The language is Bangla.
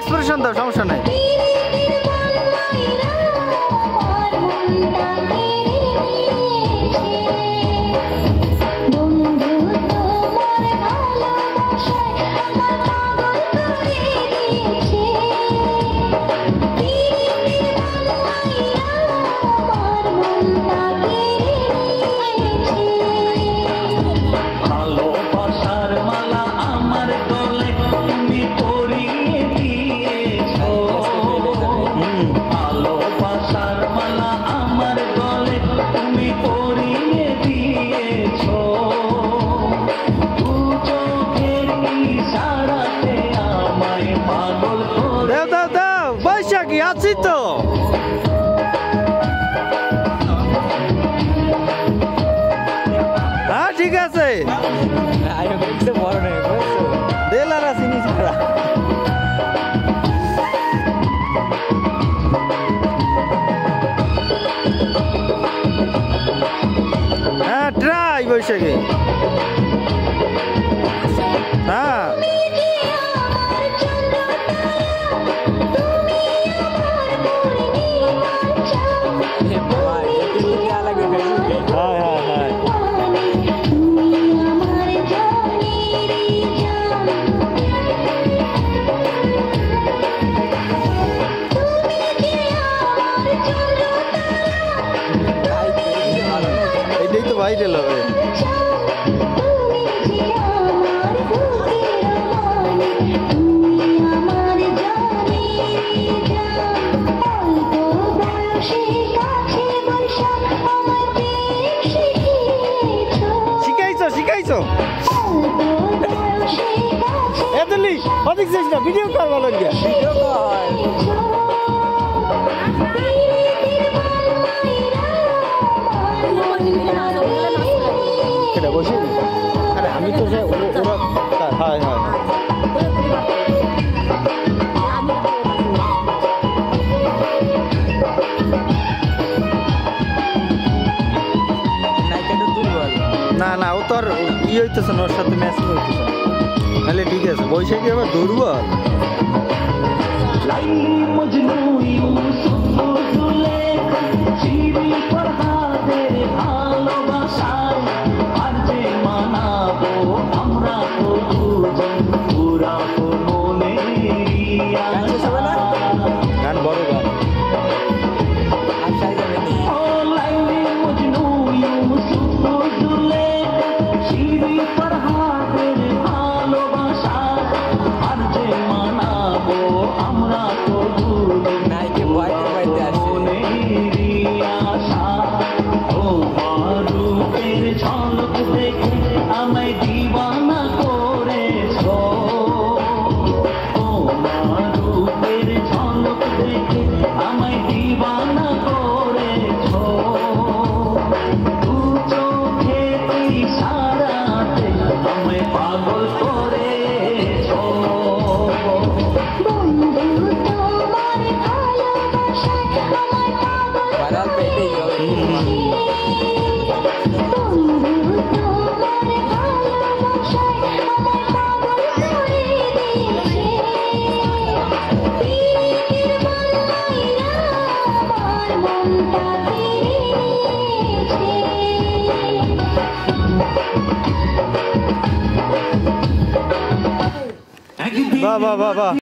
এক্সপ্রেশন দাও, সমস্যা নাই। বৈশাখী আছি তো, হ্যাঁ ঠিক আছে। দেলারা চিনি ছাড়া হ্যাঁ ট্রাই বৈশাখী, হ্যাঁ এটাই তো ভাইরাল হবে। শিখাইছো শিখাইছো এদলি অধিক যাইস না, ভিডিও কর ভালো গিয়া, ভিডিও কর। এটা বসে আরে আমি তো যে ওরা হয় হয় না না, ও তো আর ই হইতেছে না, ওর সাথে ম্যাচিং হইতেছে না, তাহলে ঠিক আছে। বৈশাখী আবার দুর্বল। গান বড় গান বাহ বাহ বাহ বাহ।